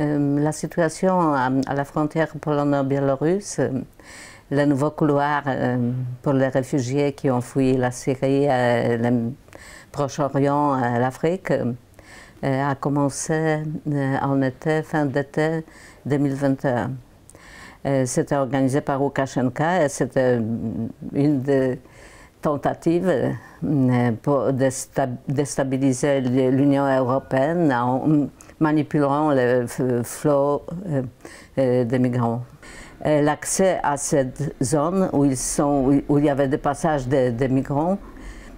La situation à la frontière polono-biélorusse, le nouveau couloir pour les réfugiés qui ont fui la Syrie, le Proche-Orient, l'Afrique, a commencé en été, fin d'été 2021. C'était organisé par Loukachenko et c'était une des tentatives pour déstabiliser l'Union européenne en manipulant le flot de migrants. L'accès à cette zone où il y avait des passages de migrants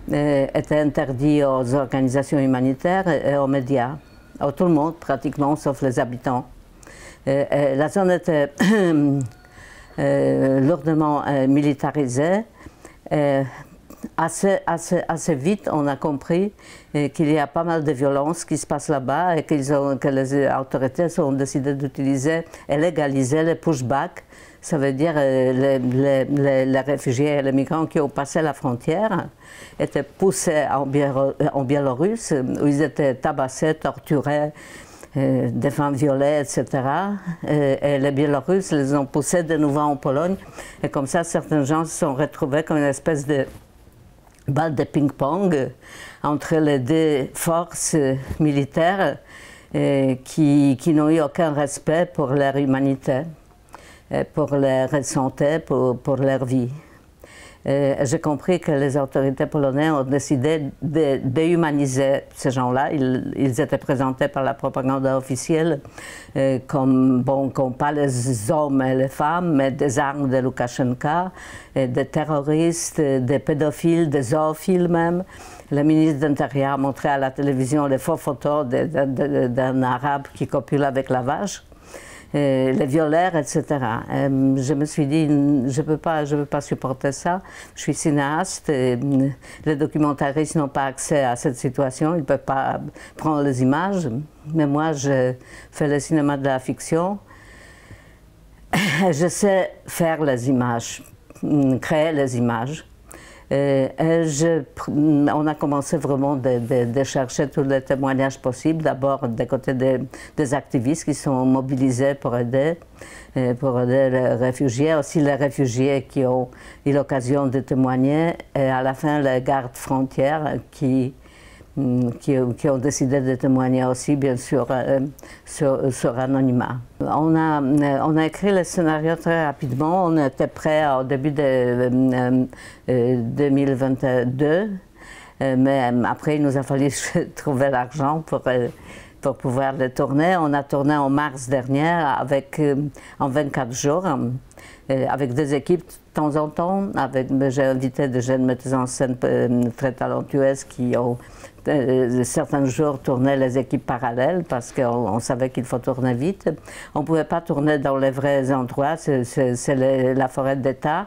était interdit aux organisations humanitaires et aux médias, à tout le monde pratiquement, sauf les habitants. La zone était lourdement militarisée. Assez vite, on a compris qu'il y a pas mal de violences qui se passent là-bas et que les autorités ont décidé d'utiliser et légaliser les pushbacks. Ça veut dire les réfugiés et les migrants qui ont passé la frontière étaient poussés en Biélorusse, où ils étaient tabassés, torturés, des femmes violées, etc. Et les Biélorusses les ont poussés de nouveau en Pologne. Et comme ça, certains gens se sont retrouvés comme une espèce de balle de ping-pong entre les deux forces militaires qui n'ont eu aucun respect pour leur humanité, pour leur santé, pour leur vie. J'ai compris que les autorités polonaises ont décidé de déhumaniser ces gens-là. Ils étaient présentés par la propagande officielle comme pas les hommes et les femmes, mais des armes de Loukachenko, des terroristes, des pédophiles, des zoophiles même. Le ministre de l'Intérieur a montré à la télévision les faux photos d'un arabe qui copule avec la vache. Les violeurs, etc. Je me suis dit, je ne peux pas supporter ça. Je suis cinéaste, les documentaristes n'ont pas accès à cette situation, ils ne peuvent pas prendre les images. Mais moi, je fais le cinéma de la fiction. Je sais faire les images, créer les images. On a commencé vraiment de chercher tous les témoignages possibles. D'abord, des côtés des activistes qui sont mobilisés pour aider les réfugiés, aussi les réfugiés qui ont eu l'occasion de témoigner, et à la fin, les gardes frontières qui ont décidé de témoigner aussi, bien sûr, sur anonymat. On a écrit le scénario très rapidement. On était prêt au début de 2022, mais après, il nous a fallu trouver l'argent pour pouvoir le tourner. On a tourné en mars dernier en 24 jours, avec des équipes de temps en temps. J'ai invité des jeunes metteurs en scène très talentueuses qui ont certains jours tourné les équipes parallèles parce qu'on savait qu'il faut tourner vite. On ne pouvait pas tourner dans les vrais endroits, c'est la forêt d'État.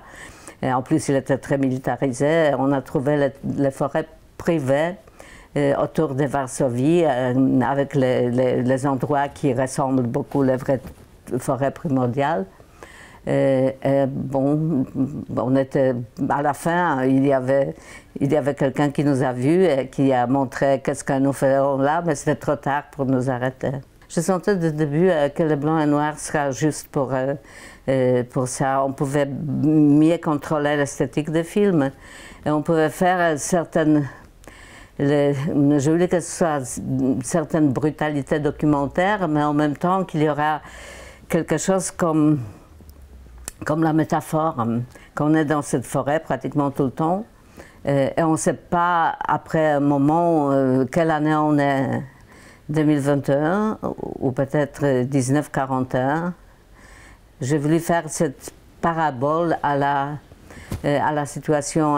En plus, il était très militarisé. On a trouvé les forêts privées autour de Varsovie, avec les endroits qui ressemblent beaucoup aux vraies forêts primordiales. On était, à la fin, il y avait quelqu'un qui nous a vus et qui a montré qu'est-ce que nous faisons là, mais c'était trop tard pour nous arrêter. Je sentais dès le début que le blanc et noir sera juste pour ça. On pouvait mieux contrôler l'esthétique des films et on pouvait faire je voulais que ce soit certaines brutalités documentaires, mais en même temps qu'il y aura quelque chose comme la métaphore, qu'on est dans cette forêt pratiquement tout le temps, et on ne sait pas après un moment quelle année on est, 2021 ou peut-être 1941. J'ai voulu faire cette parabole à la situation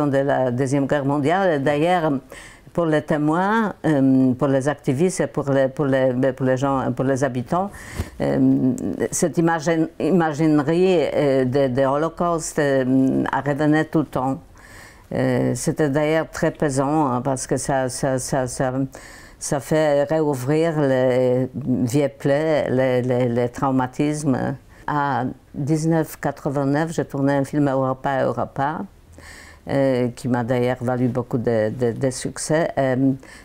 de la Deuxième Guerre mondiale. D'ailleurs, pour les témoins, pour les activistes et pour les habitants, cette imaginerie de l'Holocauste revenait tout le temps. C'était d'ailleurs très pesant hein, parce que ça fait réouvrir les vieilles plaies, les traumatismes. En 1989, j'ai tourné un film Europa Europa. qui m'a d'ailleurs valu beaucoup de succès.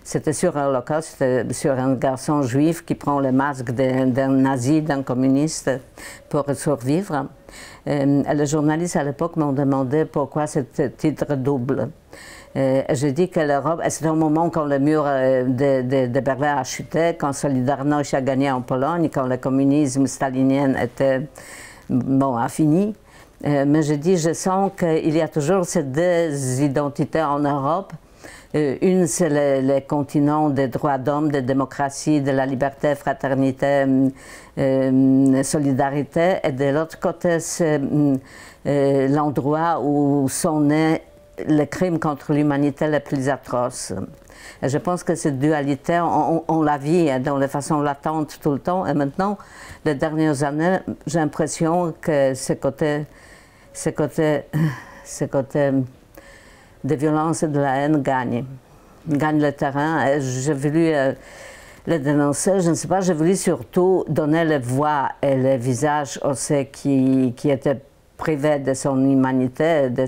C'était sur l'Holocauste, c'était sur un garçon juif qui prend le masque d'un nazi, d'un communiste pour survivre. Les journalistes à l'époque m'ont demandé pourquoi ce titre double. J'ai dit que l'Europe, c'était au moment quand le mur de Berlin a chuté, quand Solidarność a gagné en Pologne, quand le communisme stalinien était a fini. Mais j'ai dit, je sens qu'il y a toujours ces deux identités en Europe. Une, c'est le continent des droits d'homme, de démocratie, de la liberté, fraternité, solidarité. Et de l'autre côté, c'est l'endroit où sont nés les crimes contre l'humanité les plus atroces. Et je pense que cette dualité, on la vit dans les façons latentes tout le temps. Et maintenant, les dernières années, j'ai l'impression que ce côté de violence et de la haine gagne le terrain. Et j'ai voulu le dénoncer, je ne sais pas, j'ai voulu surtout donner les voix et les visages à ceux qui étaient privés de son humanité, de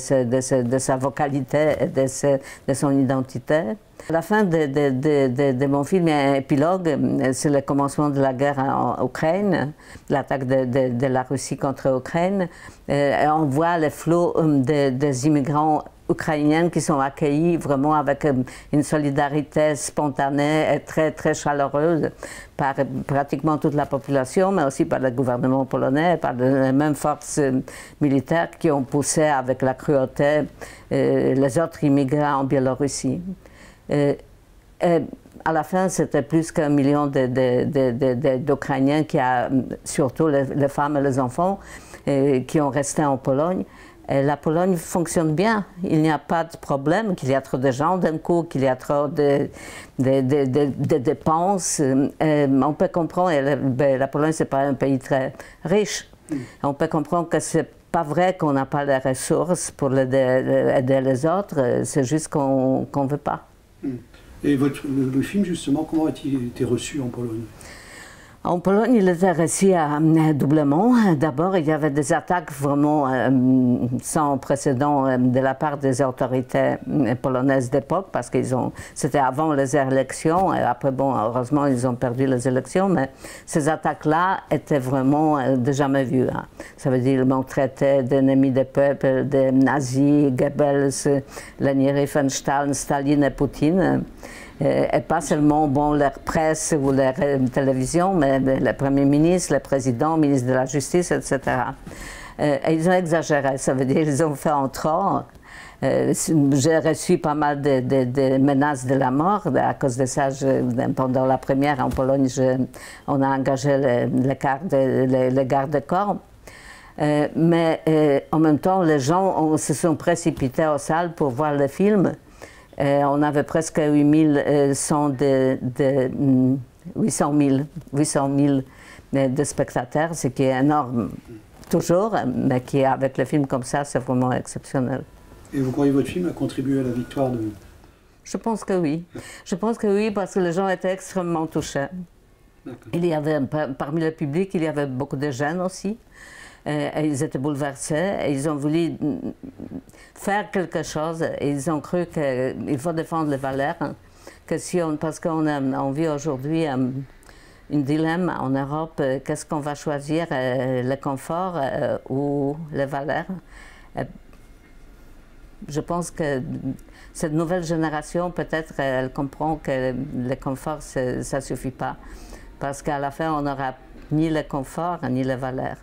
sa vocalité et de son identité. À la fin de mon film, il y a un épilogue, c'est le commencement de la guerre en Ukraine, l'attaque de la Russie contre l'Ukraine. On voit le flot des immigrants ukrainiens qui sont accueillis vraiment avec une solidarité spontanée et très, très chaleureuse par pratiquement toute la population, mais aussi par le gouvernement polonais, par les mêmes forces militaires qui ont poussé avec la cruauté les autres immigrants en Biélorussie. À la fin, c'était plus qu'1 million d'Ukrainiens, surtout les femmes et les enfants, qui ont resté en Pologne. Et la Pologne fonctionne bien. Il n'y a pas de problème qu'il y a trop de gens d'un coup, qu'il y a trop de dépenses. On peut comprendre, la Pologne, ce n'est pas un pays très riche. On peut comprendre que ce n'est pas vrai qu'on n'a pas les ressources pour aider les autres, c'est juste qu'on ne veut pas. Et le film, justement, comment a-t-il été reçu en Pologne? En Pologne, il était reçu doublement. D'abord, il y avait des attaques vraiment sans précédent de la part des autorités polonaises d'époque, parce que c'était avant les élections, et après, bon, heureusement, ils ont perdu les élections, mais ces attaques-là étaient vraiment de jamais vues. Hein. Ça veut dire qu'ils m'ont traité d'ennemis des peuples, de nazis, Goebbels, Leni Riefenstahl, Staline et Poutine. Et pas seulement leur presse ou leur télévision, mais le Premier ministre, le président, le ministre de la Justice, etc. Et ils ont exagéré, ça veut dire qu'ils ont fait en trop. J'ai reçu pas mal de menaces de la mort. À cause de ça, pendant la première en Pologne, on a engagé les gardes-corps. Mais en même temps, les gens se sont précipités aux salles pour voir le film. On avait presque 800 000 de spectateurs, ce qui est énorme toujours, mais qui, avec le film comme ça, c'est vraiment exceptionnel. Et vous croyez que votre film a contribué à la victoire de... Je pense que oui. Je pense que oui, parce que les gens étaient extrêmement touchés. Il y avait, parmi le public, il y avait beaucoup de jeunes aussi. Et ils étaient bouleversés, et ils ont voulu faire quelque chose, et ils ont cru qu'il faut défendre les valeurs, hein, parce qu'on vit aujourd'hui un dilemme en Europe, qu'est-ce qu'on va choisir, le confort ou les valeurs. Je pense que cette nouvelle génération, peut-être, elle comprend que le confort, ça ne suffit pas, parce qu'à la fin, on n'aura ni le confort ni les valeurs.